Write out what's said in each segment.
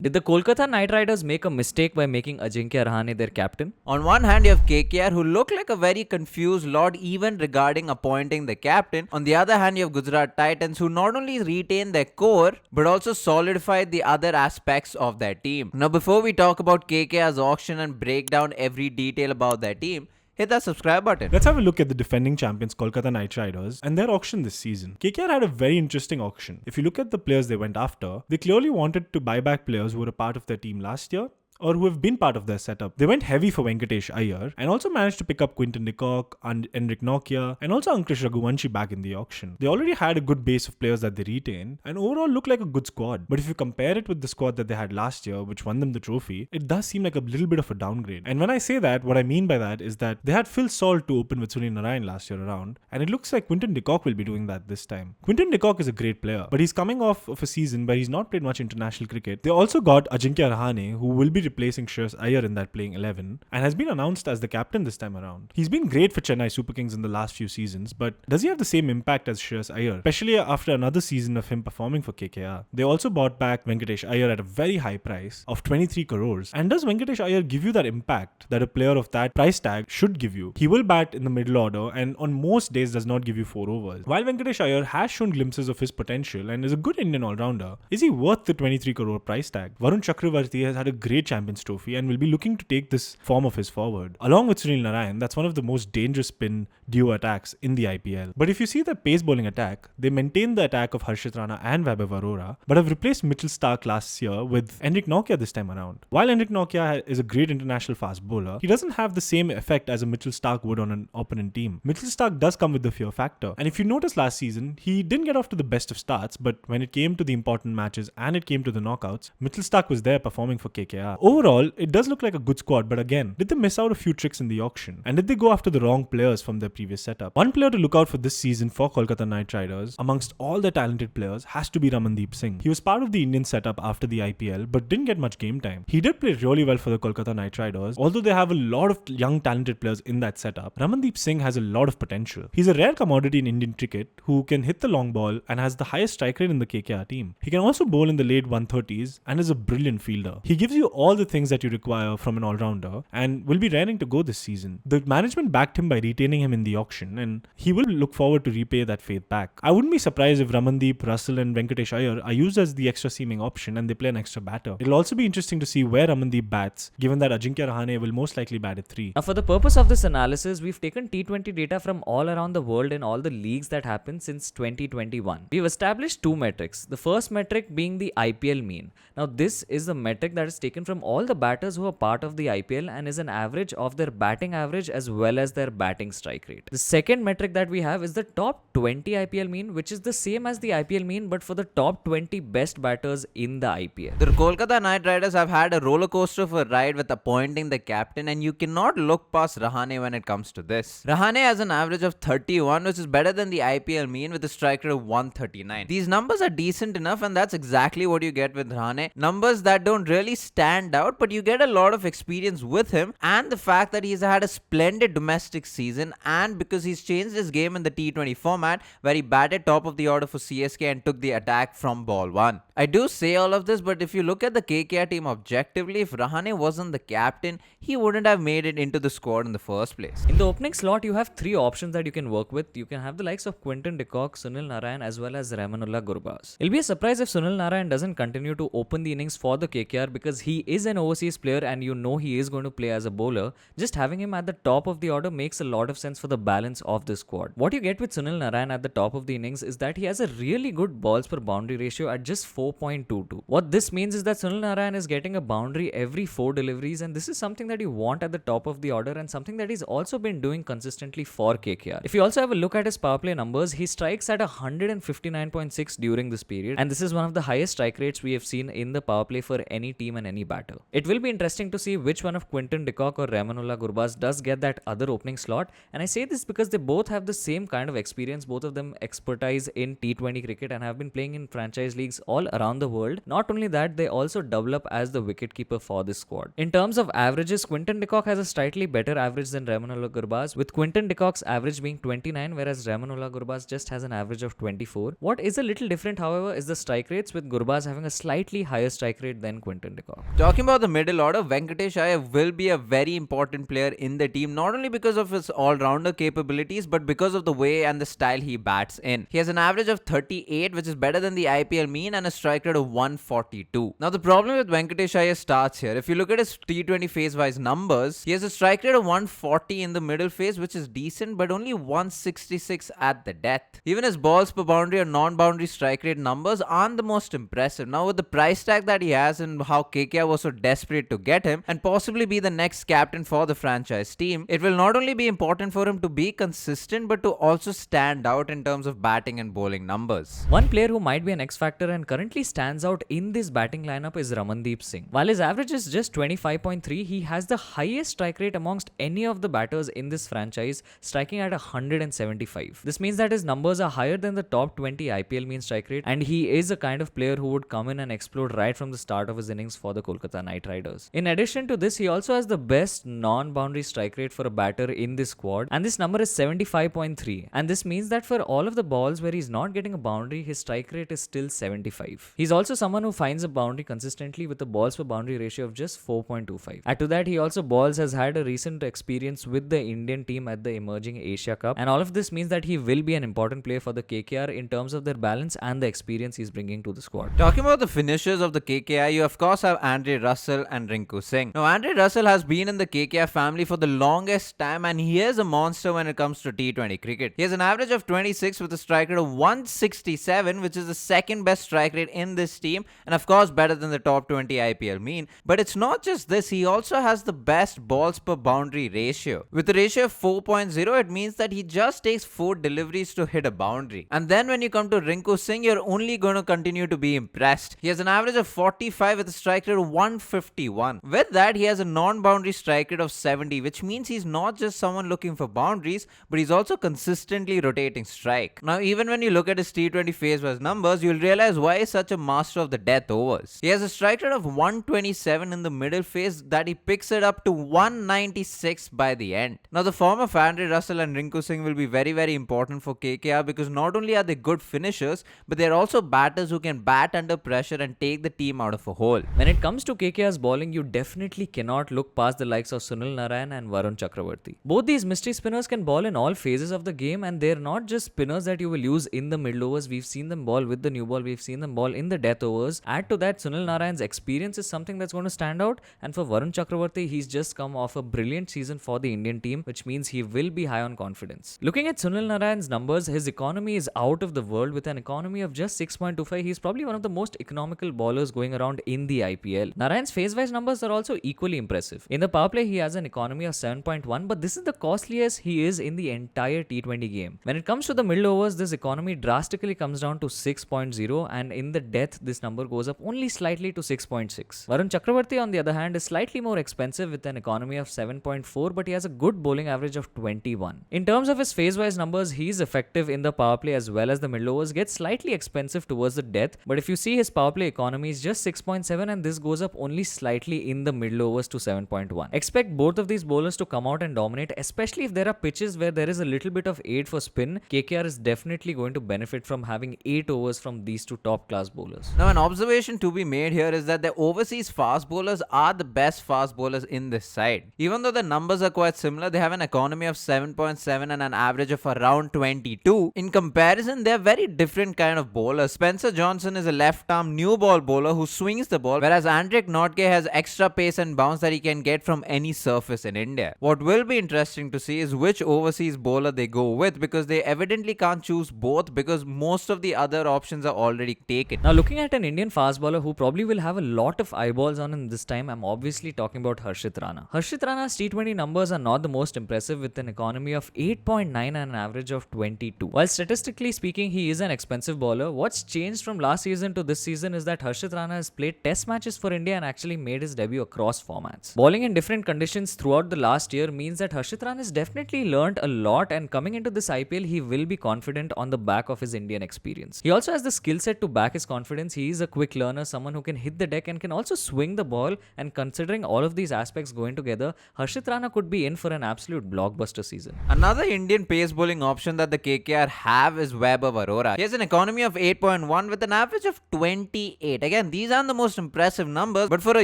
Did the Kolkata Knight Riders make a mistake by making Ajinkya Rahane their captain? On one hand, you have KKR, who look like a very confused lot even regarding appointing the captain. On the other hand, you have Gujarat Titans, who not only retain their core but also solidify the other aspects of their team. Now, before we talk about KKR's auction and break down every detail about their team, hit that subscribe button. Let's have a look at the defending champions Kolkata Knight Riders and their auction this season. KKR had a very interesting auction. If you look at the players they went after, they clearly wanted to buy back players who were a part of their team last year or who have been part of their setup. They went heavy for Venkatesh, Iyer and also managed to pick up Quinton de Kock and Enric Nokia and also Ankush Raghuvanshi back in the auction. They already had a good base of players that they retained and overall looked like a good squad. But if you compare it with the squad that they had last year, which won them the trophy, it does seem like a little bit of a downgrade. And when I say that, what I mean by that is that they had Phil Salt to open with Sunil Narayan last year around, and it looks like Quinton de Kock will be doing that this time. Quinton de Kock is a great player, but he's coming off of a season where he's not played much international cricket. They also got Ajinkya Rahane, who will be replacing Shreyas Iyer in that playing 11 and has been announced as the captain this time around. He's been great for Chennai Super Kings in the last few seasons, but does he have the same impact as Shreyas Iyer, especially after another season of him performing for KKR? They also bought back Venkatesh Iyer at a very high price of 23 crores. And does Venkatesh Iyer give you that impact that a player of that price tag should give you? He will bat in the middle order and on most days does not give you 4 overs. While Venkatesh Iyer has shown glimpses of his potential and is a good Indian all-rounder, is he worth the 23 crore price tag? Varun Chakravarti has had a great Champions Trophy and will be looking to take this form of his forward. Along with Sunil Narayan, that's one of the most dangerous spin duo attacks in the IPL. But if you see the pace bowling attack, they maintain the attack of Harshit Rana and Vaibhav Arora, but have replaced Mitchell Starc last year with Enric Nokia this time around. While Enric Nokia is a great international fast bowler, he doesn't have the same effect as a Mitchell Starc would on an opponent team. Mitchell Starc does come with the fear factor, and if you notice last season, he didn't get off to the best of starts, but when it came to the important matches and it came to the knockouts, Mitchell Starc was there performing for KKR. Overall, it does look like a good squad, but again, did they miss out a few tricks in the auction? And did they go after the wrong players from their previous setup? One player to look out for this season for Kolkata Knight Riders, amongst all their talented players, has to be Ramandeep Singh. He was part of the Indian setup after the IPL, but didn't get much game time. He did play really well for the Kolkata Knight Riders, although they have a lot of young talented players in that setup. Ramandeep Singh has a lot of potential. He's a rare commodity in Indian cricket who can hit the long ball and has the highest strike rate in the KKR team. He can also bowl in the late 130s and is a brilliant fielder. He gives you all the things that you require from an all-rounder and will be raring to go this season. The management backed him by retaining him in the auction and he will look forward to repay that faith back. I wouldn't be surprised if Ramandeep, Russell and Venkatesh Iyer are used as the extra seaming option and they play an extra batter. It'll also be interesting to see where Ramandeep bats, given that Ajinkya Rahane will most likely bat at 3. Now, for the purpose of this analysis, we've taken T20 data from all around the world in all the leagues that happened since 2021. We've established 2 metrics. The first metric being the IPL mean. Now, this is the metric that is taken from all the batters who are part of the IPL and is an average of their batting average as well as their batting strike rate. The second metric that we have is the top 20 IPL mean, which is the same as the IPL mean but for the top 20 best batters in the IPL. The Kolkata Knight Riders have had a roller coaster of a ride with appointing the captain, and you cannot look past Rahane when it comes to this. Rahane has an average of 31, which is better than the IPL mean with a strike rate of 139. These numbers are decent enough, and that's exactly what you get with Rahane. Numbers that don't really stand out, but you get a lot of experience with him, and the fact that he's had a splendid domestic season, and because he's changed his game in the T20 format where he batted top of the order for CSK and took the attack from ball 1. I do say all of this, but if you look at the KKR team objectively, if Rahane wasn't the captain, he wouldn't have made it into the squad in the first place. In the opening slot, you have 3 options that you can work with. You can have the likes of Quinton de Kock, Sunil Narayan as well as Rahmanullah Gurbaz. It'll be a surprise if Sunil Narayan doesn't continue to open the innings for the KKR because he is an overseas player and you know he is going to play as a bowler. Just having him at the top of the order makes a lot of sense for the balance of the squad. What you get with Sunil Narayan at the top of the innings is that he has a really good balls per boundary ratio at just 4.22. What this means is that Sunil Narayan is getting a boundary every 4 deliveries, and this is something that you want at the top of the order and something that he's also been doing consistently for KKR. If you also have a look at his power play numbers, he strikes at 159.6 during this period, and this is one of the highest strike rates we have seen in the power play for any team and any batter. batter. It will be interesting to see which one of Quinton de Kock or Rahmanullah Gurbaz does get that other opening slot, and I say this because they both have the same kind of experience, both of them expertise in T20 cricket and have been playing in franchise leagues all around the world. Not only that, they also double up as the wicketkeeper for this squad. In terms of averages, Quinton de Kock has a slightly better average than Rahmanullah Gurbaz, with Quinton de Kock's average being 29, whereas Rahmanullah Gurbaz just has an average of 24. What is a little different, however, is the strike rates, with Gurbaz having a slightly higher strike rate than Quinton de Kock. Talking about the middle order, Venkatesh Iyer will be a very important player in the team, not only because of his all-rounder capabilities, but because of the way and the style he bats in. He has an average of 38, which is better than the IPL mean, and a strike rate of 142. Now, the problem with Venkatesh Iyer starts here. If you look at his T20 phase-wise numbers, he has a strike rate of 140 in the middle phase, which is decent, but only 166 at the death. Even his balls per boundary or non-boundary strike rate numbers aren't the most impressive. Now, with the price tag that he has and how KKR was so desperate to get him and possibly be the next captain for the franchise team, it will not only be important for him to be consistent, but to also stand out in terms of batting and bowling numbers. One player who might be an X-factor and currently stands out in this batting lineup is Ramandeep Singh. While his average is just 25.3, he has the highest strike rate amongst any of the batters in this franchise, striking at 175. This means that his numbers are higher than the top 20 IPL mean strike rate, and he is a kind of player who would come in and explode right from the start of his innings for the Kolkata Knight Riders. In addition to this, he also has the best non-boundary strike rate for a batter in this squad, and this number is 75.3, and this means that for all of the balls where he's not getting a boundary, his strike rate is still 75. He's also someone who finds a boundary consistently with a balls per boundary ratio of just 4.25. Add to that, he also has had a recent experience with the Indian team at the emerging Asia Cup, and all of this means that he will be an important player for the KKR in terms of their balance and the experience he's bringing to the squad. Talking about the finishers of the KKR, you of course have Andre Russell and Rinku Singh. Now, Andre Russell has been in the KKR family for the longest time, and he is a monster when it comes to T20 cricket. He has an average of 26 with a strike rate of 167, which is the second best strike rate in this team, and of course better than the top 20 IPL mean. But it's not just this, he also has the best balls per boundary ratio. With a ratio of 4.0, it means that he just takes 4 deliveries to hit a boundary. And then when you come to Rinku Singh, you're only going to continue to be impressed. He has an average of 45 with a strike rate of 151. With that, he has a non-boundary strike rate of 70, which means he's not just someone looking for boundaries, but he's also consistently rotating strike. Now, even when you look at his T20 phase-wise numbers, you'll realize why he's such a master of the death overs. He has a strike rate of 127 in the middle phase that he picks it up to 196 by the end. Now, the form of Andre Russell and Rinku Singh will be very, very important for KKR because not only are they good finishers, but they're also batters who can bat under pressure and take the team out of a hole. When it comes to KKR's bowling, you definitely cannot look past the likes of Sunil Narine and Varun Chakravarti. Both these mystery spinners can bowl in all phases of the game, and they're not just spinners that you will use in the middle overs. We've seen them bowl with the new ball, we've seen them bowl in the death overs. Add to that, Sunil Narayan's experience is something that's going to stand out, and for Varun Chakravarti, he's just come off a brilliant season for the Indian team, which means he will be high on confidence. Looking at Sunil Narayan's numbers, his economy is out of the world. With an economy of just 6.25, he's probably one of the most economical bowlers going around in the IPL. Narayan's phase-wise numbers are also equally impressive. In the power play, he has an economy of 7.1, but this is the costliest he is in the entire T20 game. When it comes to the middle overs, this economy drastically comes down to 6.0, and in the death, this number goes up only slightly to 6.6. Varun Chakravarti, on the other hand, is slightly more expensive with an economy of 7.4, but he has a good bowling average of 21. In terms of his phase-wise numbers, he is effective in the power play as well as the middle overs, gets slightly expensive towards the death, but if you see his power play economy is just 6.7, and this goes up only slightly in the middle overs to 7.1. Expect both of these bowlers to come out and dominate, especially if there are pitches where there is a little bit of aid for spin. KKR is definitely going to benefit from having 8 overs from these two top-class bowlers. Now, an observation to be made here is that the overseas fast bowlers are the best fast bowlers in this side. Even though the numbers are quite similar, they have an economy of 7.7 and an average of around 22. In comparison, they're very different kind of bowlers. Spencer Johnson is a left-arm new ball bowler who swings the ball, whereas Andrik Notke has extra pace and bounce that he can get from any surface in India. What will be interesting to see is which overseas bowler they go with, because they evidently can't choose both because most of the other options are already taken. Now, looking at an Indian fast bowler who probably will have a lot of eyeballs on him this time, I'm obviously talking about Harshit Rana. Harshit Rana's T20 numbers are not the most impressive with an economy of 8.9 and an average of 22. While statistically speaking, he is an expensive bowler, what's changed from last season to this season is that Harshit Rana has played test matches for India and actually made his debut across formats. Bowling in different conditions throughout the last year means that Harshit Rana has definitely learnt a lot, and coming into this IPL, he will be confident on the back of his Indian experience. He also has the skill set to back his confidence. He is a quick learner, someone who can hit the deck and can also swing the ball, and considering all of these aspects going together, Harshit Rana could be in for an absolute blockbuster season. Another Indian pace bowling option that the KKR have is Vaibhav Arora. He has an economy of 8.1 with an average of 28. Again, these aren't the most impressive numbers, but for a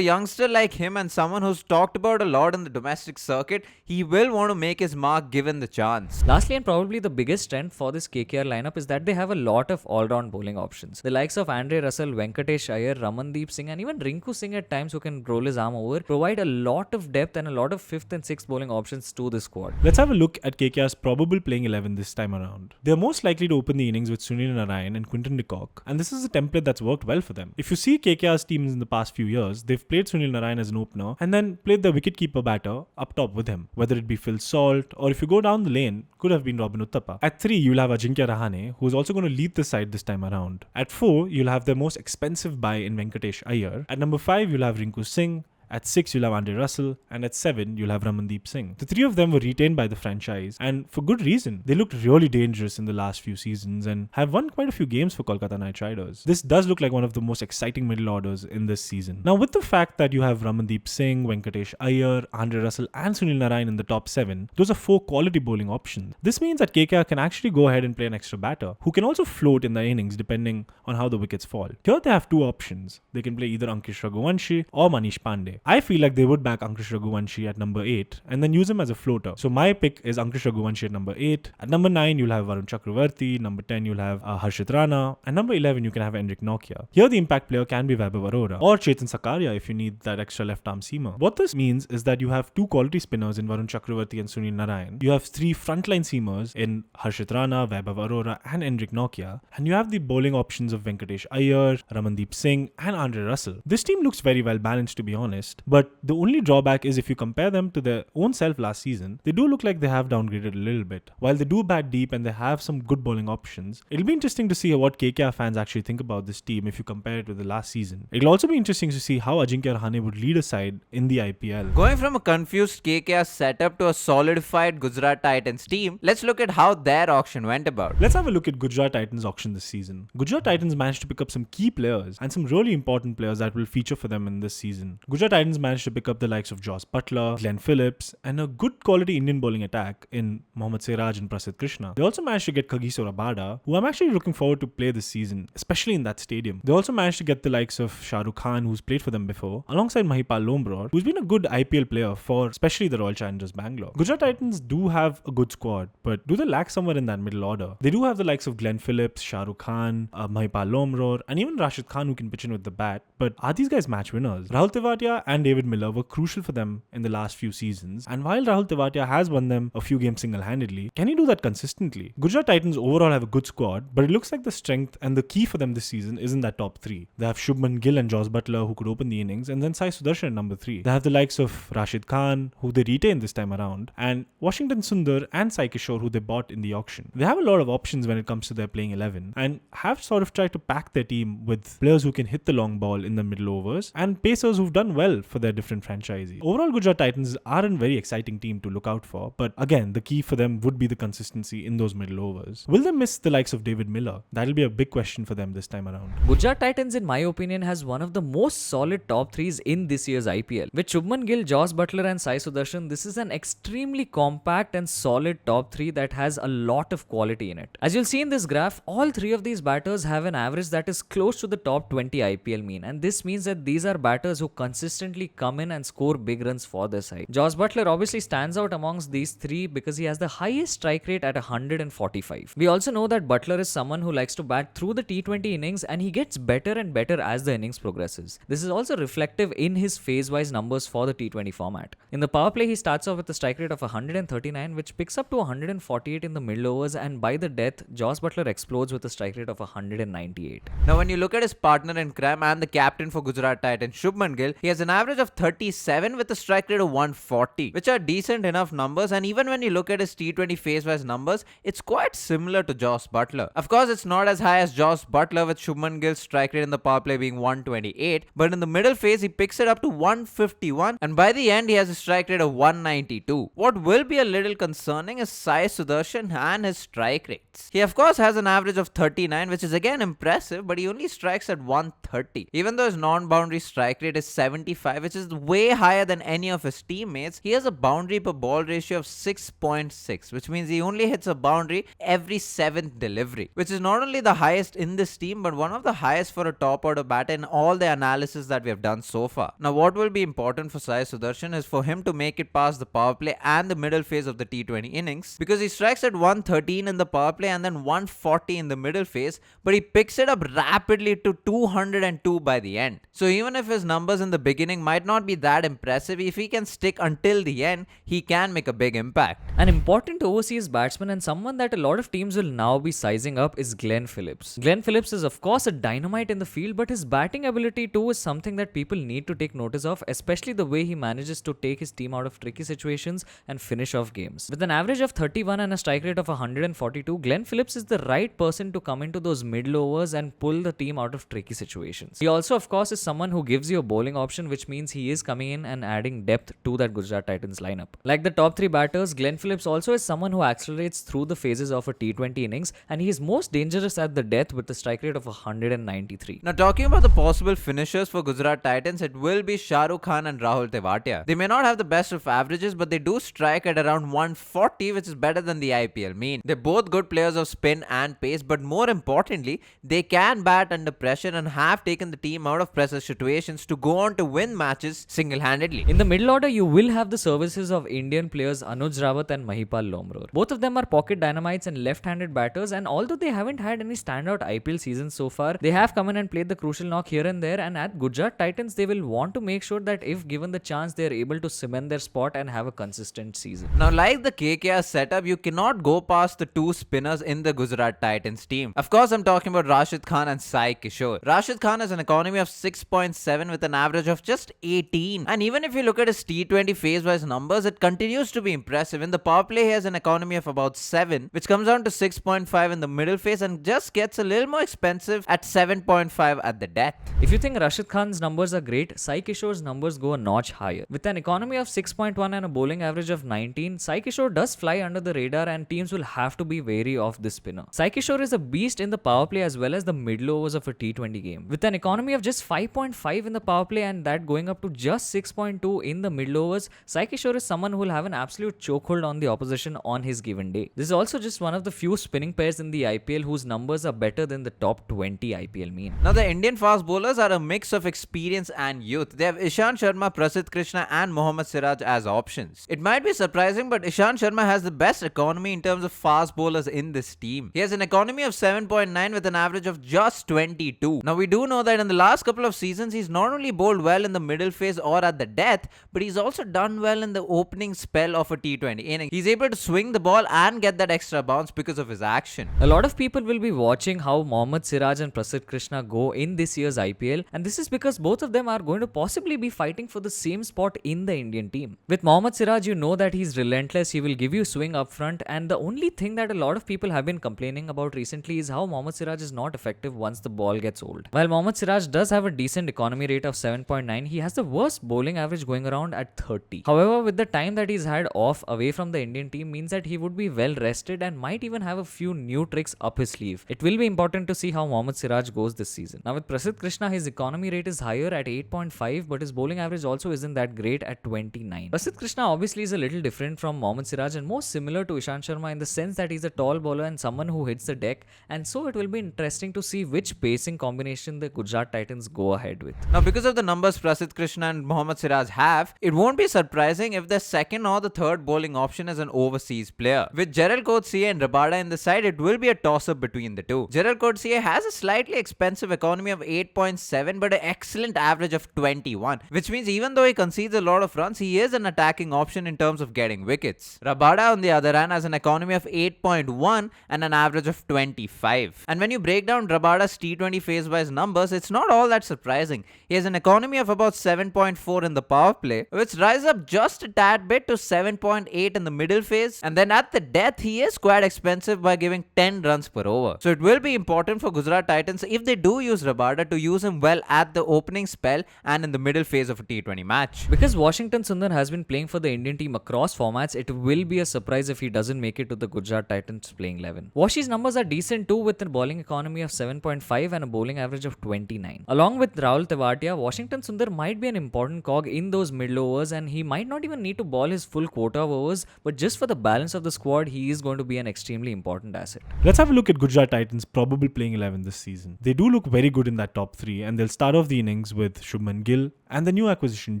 youngster like him and someone who's talked about a lot in the domestic circuit, he will want to make his mark given the chance. Lastly, and probably the biggest strength for this KKR lineup is that they have a lot of all-round bowling options. The likes of Andre Russell, Venkatesh, Iyer, Ramandeep Singh, and even Rinku Singh at times, who can roll his arm over, provide a lot of depth and a lot of 5th and 6th bowling options to this squad. Let's have a look at KKR's probable playing 11 this time around. They are most likely to open the innings with Sunil Narine and Quinton de Kock, and this is a template that's worked well for them. If you see KKR's teams in the past few years, they've played Sunil Narine as an opener and then played the wicketkeeper batter up top with him, whether it be Phil Salt or if you go down the lane, could have been Robin Uthappa. At 3, you'll have Ajinkya Rahane, who's also going to lead the side this time around. At 4, you'll have their most expensive buy in Venkatesh Iyer. At number 5, you'll have Rinku Singh. At 6, you'll have Andre Russell, and at 7, you'll have Ramandeep Singh. The 3 of them were retained by the franchise, and for good reason. They looked really dangerous in the last few seasons and have won quite a few games for Kolkata Knight Riders. This does look like one of the most exciting middle orders in this season. Now, with the fact that you have Ramandeep Singh, Venkatesh Iyer, Andre Russell, and Sunil Narine in the top 7, those are 4 quality bowling options. This means that KKR can actually go ahead and play an extra batter, who can also float in the innings depending on how the wickets fall. Here they have 2 options. They can play either Ankush Raghuvanshi or Manish Pandey. I feel like they would back Ankush Raghuvanshi at number 8 and then use him as a floater. So my pick is Ankush Raghuvanshi at number 8. At number 9, you'll have Varun Chakravarti. Number 10, you'll have Harshit Rana. And number 11, you can have Enric Nokia. Here the impact player can be Vaibhav Arora or Chetan Sakaria if you need that extra left arm seamer. What this means is that you have 2 quality spinners in Varun Chakravarti and Sunil Narine. You have 3 frontline seamers in Harshit Rana, Vaibhav Arora and Enric Nokia. And you have the bowling options of Venkatesh Iyer, Ramandeep Singh and Andre Russell. This team looks very well balanced, to be honest, but the only drawback is if you compare them to their own self last season, they do look like they have downgraded a little bit. While they do bat deep and they have some good bowling options, it'll be interesting to see what KKR fans actually think about this team if you compare it with the last season. It'll also be interesting to see how Ajinkya Rahane would lead a side in the IPL. Going from a confused KKR setup to a solidified Gujarat Titans team, let's look at how their auction went about. Let's have a look at Gujarat Titans auction this season. Gujarat Titans managed to pick up some key players and some really important players that will feature for them in this season. Gujarat Titans managed to pick up the likes of Joss Butler, Glenn Phillips, and a good quality Indian bowling attack in Mohammad Siraj and Prasidh Krishna. They also managed to get Kagiso Rabada, who I'm actually looking forward to play this season, especially in that stadium. They also managed to get the likes of Shah Rukh Khan, who's played for them before, alongside Mahipal Lombror, who's been a good IPL player for especially the Royal Challengers Bangalore. Gujarat Titans do have a good squad, but do they lack somewhere in that middle order? They do have the likes of Glenn Phillips, Shah Rukh Khan, Mahipal Lombror, and even Rashid Khan, who can pitch in with the bat, but are these guys match winners? Rahul Tewatia and David Miller were crucial for them in the last few seasons, and while Rahul Tewatia has won them a few games single-handedly, can he do that consistently? Gujarat Titans overall have a good squad, but it looks like the strength and the key for them this season is in that top 3. They have Shubman Gill and Joss Butler, who could open the innings, and then Sai Sudarshan at number 3. They have the likes of Rashid Khan, who they retained this time around, and Washington Sundar and Sai Kishore, who they bought in the auction. They have a lot of options when it comes to their playing 11, and have sort of tried to pack their team with players who can hit the long ball in the middle overs, and pacers who've done well for their different franchises. Overall, Gujarat Titans are a very exciting team to look out for, but again, the key for them would be the consistency in those middle overs. Will they miss the likes of David Miller? That'll be a big question for them this time around. Gujarat Titans, in my opinion, has one of the most solid top 3s in this year's IPL. With Shubman Gill, Joss Butler and Sai Sudarshan, this is an extremely compact and solid top 3 that has a lot of quality in it. As you'll see in this graph, all 3 of these batters have an average that is close to the top 20 IPL mean, and this means that these are batters who consistently come in and score big runs for their side. Joss Butler obviously stands out amongst these 3 because he has the highest strike rate at 145. We also know that Butler is someone who likes to bat through the T20 innings, and he gets better and better as the innings progresses. This is also reflective in his phase-wise numbers for the T20 format. In the power play, he starts off with a strike rate of 139, which picks up to 148 in the middle overs, and by the death, Joss Butler explodes with a strike rate of 198. Now, when you look at his partner in crime and the captain for Gujarat Titans, Shubman Gill, he has an average of 37 with a strike rate of 140, which are decent enough numbers, and even when you look at his T20 phase-wise numbers, it's quite similar to Joss Butler. Of course, it's not as high as Joss Butler with Shubman Gill's strike rate in the power play being 128, but in the middle phase, he picks it up to 151, and by the end, he has a strike rate of 192. What will be a little concerning is Sai Sudarshan and his strike rates. He of course has an average of 39, which is again impressive, but he only strikes at 130. Even though his non-boundary strike rate is 75, which is way higher than any of his teammates, he has a boundary per ball ratio of 6.6, which means he only hits a boundary every 7th delivery, which is not only the highest in this team, but one of the highest for a top order batter in all the analysis that we have done so far. Now, what will be important for Sai Sudarshan is for him to make it past the power play and the middle phase of the T20 innings, because he strikes at 113 in the power play and then 140 in the middle phase, but he picks it up rapidly to 202 by the end. So even if his numbers in the beginning might not be that impressive, if he can stick until the end, he can make a big impact. An important overseas batsman and someone that a lot of teams will now be sizing up is Glenn Phillips. Glenn Phillips is of course a dynamite in the field, but his batting ability too is something that people need to take notice of, especially the way he manages to take his team out of tricky situations and finish off games. With an average of 31 and a strike rate of 142, Glenn Phillips is the right person to come into those middle overs and pull the team out of tricky situations. He also of course is someone who gives you a bowling option, which means he is coming in and adding depth to that Gujarat Titans lineup. Like the top 3 batters, Glenn Phillips also is someone who accelerates through the phases of a T20 innings, and he is most dangerous at the death with a strike rate of 193. Now, talking about the possible finishers for Gujarat Titans, it will be Shah Rukh Khan and Rahul Tewatia. They may not have the best of averages, but they do strike at around 140, which is better than the IPL mean. They're both good players of spin and pace, but more importantly, they can bat under pressure and have taken the team out of pressure situations to go on to win matches single-handedly. In the middle order, you will have the services of Indian players Anuj Rawat and Mahipal Lomror. Both of them are pocket dynamites and left-handed batters, and although they haven't had any standout IPL seasons so far, they have come in and played the crucial knock here and there, and at Gujarat Titans, they will want to make sure that if given the chance, they are able to cement their spot and have a consistent season. Now, like the KKR setup, you cannot go past the 2 spinners in the Gujarat Titans team. Of course, I'm talking about Rashid Khan and Sai Kishore. Rashid Khan has an economy of 6.7 with an average of just 18. And even if you look at his T20 phase-wise numbers, it continues to be impressive. In the power play, he has an economy of about 7, which comes down to 6.5 in the middle phase and just gets a little more expensive at 7.5 at the death. If you think Rashid Khan's numbers are great, Sai Kishore's numbers go a notch higher. With an economy of 6.1 and a bowling average of 19, Sai Kishore does fly under the radar and teams will have to be wary of this spinner. Sai Kishore is a beast in the power play as well as the middle overs of a T20 game. With an economy of just 5.5 in the power play and that going up to just 6.2 in the middle overs, Sai Kishore is someone who will have an absolute chokehold on the opposition on his given day. This is also just one of the few spinning pairs in the IPL whose numbers are better than the top 20 IPL mean. Now, the Indian fast bowlers are a mix of experience and youth. They have Ishant Sharma, Prasidh Krishna and Mohammad Siraj as options. It might be surprising, but Ishant Sharma has the best economy in terms of fast bowlers in this team. He has an economy of 7.9 with an average of just 22. Now, we do know that in the last couple of seasons, he's not only bowled well in the middle phase or at the death, but he's also done well in the opening spell of a T20 inning. He's able to swing the ball and get that extra bounce because of his action. A lot of people will be watching how Mohammad Siraj and Prasidh Krishna go in this year's IPL, and this is because both of them are going to possibly be fighting for the same spot in the Indian team. With Mohammad Siraj, you know that he's relentless, he will give you swing up front, and the only thing that a lot of people have been complaining about recently is how Mohammad Siraj is not effective once the ball gets old. While Mohammad Siraj does have a decent economy rate of 7.9, he has the worst bowling average going around at 30. However, with the time that he's had off away from the Indian team means that he would be well rested and might even have a few new tricks up his sleeve. It will be important to see how Mohammad Siraj goes this season. Now with Prasidh Krishna, his economy rate is higher at 8.5, but his bowling average also isn't that great at 29. Prasidh Krishna obviously is a little different from Mohammad Siraj and more similar to Ishant Sharma in the sense that he's a tall bowler and someone who hits the deck, and so it will be interesting to see which pacing combination the Gujarat Titans go ahead with. Now, because of the numbers Prasidh Krishna and Mohammad Siraj have, it won't be surprising if the second or the third bowling option is an overseas player. With Gerald Coetzee and Rabada in the side, it will be a toss-up between the two. Gerald Coetzee has a slightly expensive economy of 8.7 but an excellent average of 21, which means even though he concedes a lot of runs, he is an attacking option in terms of getting wickets. Rabada, on the other hand, has an economy of 8.1 and an average of 25. And when you break down Rabada's T20 phase-wise numbers, it's not all that surprising. He has an economy of about 7.4 in the power play, which rises up just a tad bit to 7.8 in the middle phase, and then at the death he is quite expensive by giving 10 runs per over. So it will be important for Gujarat Titans, if they do use Rabada, to use him well at the opening spell and in the middle phase of a T20 match. Because Washington Sundar has been playing for the Indian team across formats, it will be a surprise if he doesn't make it to the Gujarat Titans playing 11. Washi's numbers are decent too, with a bowling economy of 7.5 and a bowling average of 29. Along with Rahul Tewatia, Washington Sundar might be an important cog in those middle overs, and he might not even need to bowl his full quota of overs, but just for the balance of the squad, he is going to be an extremely important asset. Let's have a look at Gujarat Titans' probable playing 11 this season. They do look very good in that top 3, and they'll start off the innings with Shubman Gill and the new acquisition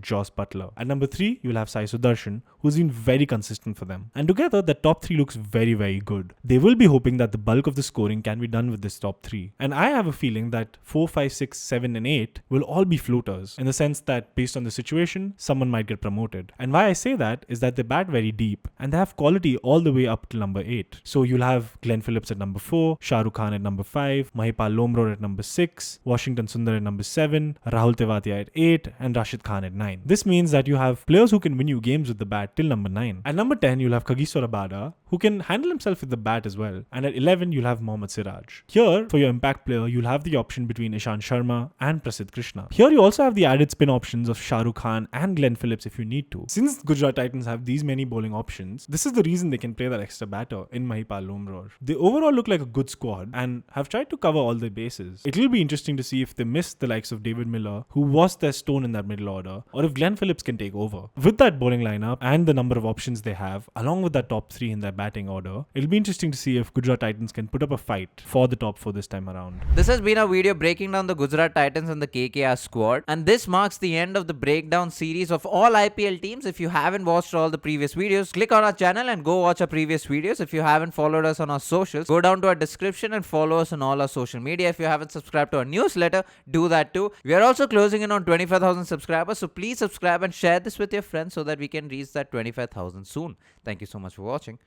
Joss Butler. At number 3, you'll have Sai Sudarshan, who's been very consistent for them. And together, the top 3 looks very, very good. They will be hoping that the bulk of the scoring can be done with this top 3. And I have a feeling that 4, 5, 6, 7 and 8 will all be floaters, in the sense that based on the situation, someone might get promoted. And why I say that is that they bat very deep, and they have quality all the way up to number 8. So you'll have Glenn Phillips at number 4, Shah Rukh Khan at number 5, Mahipal Lomrod at number 6, Washington Sundar at number 7, Rahul Tewatia at 8, and Rashid Khan at 9. This means that you have players who can win you games with the bat till number 9. At number 10, you'll have Kagiso Rabada, who can handle himself with the bat as well. And at 11, you'll have Mohammad Siraj. Here, for your impact player, you'll have the option between Ishant Sharma and Prasidh Krishna. Here, you also have the added spin options of Shah Rukh Khan and Glenn Phillips if you need to. Since Gujarat Titans have these many bowling options, this is the reason they can play that extra batter in Mahipal Lomrod. They overall look like a good squad and have tried to cover all their bases. It will be interesting to see if they miss the likes of David Miller, who was their stone in that middle order, or if Glenn Phillips can take over. With that bowling lineup and the number of options they have, along with that top 3 in their batting order, it'll be interesting to see if Gujarat Titans can put up a fight for the top 4 this time around. This has been a video breaking down the Gujarat Titans and the KKR squad, and this marks the end of the breakdown series of all IPL teams. If you haven't watched all the previous videos, click on our channel and go watch our previous videos. If you haven't followed us on our socials, go down to our description and follow us on all our social media. If you haven't subscribed to our newsletter, do that too. We are also closing in on 25,000 subscribers, so please subscribe and share this with your friends so that we can reach that 25,000 soon. Thank you so much for watching.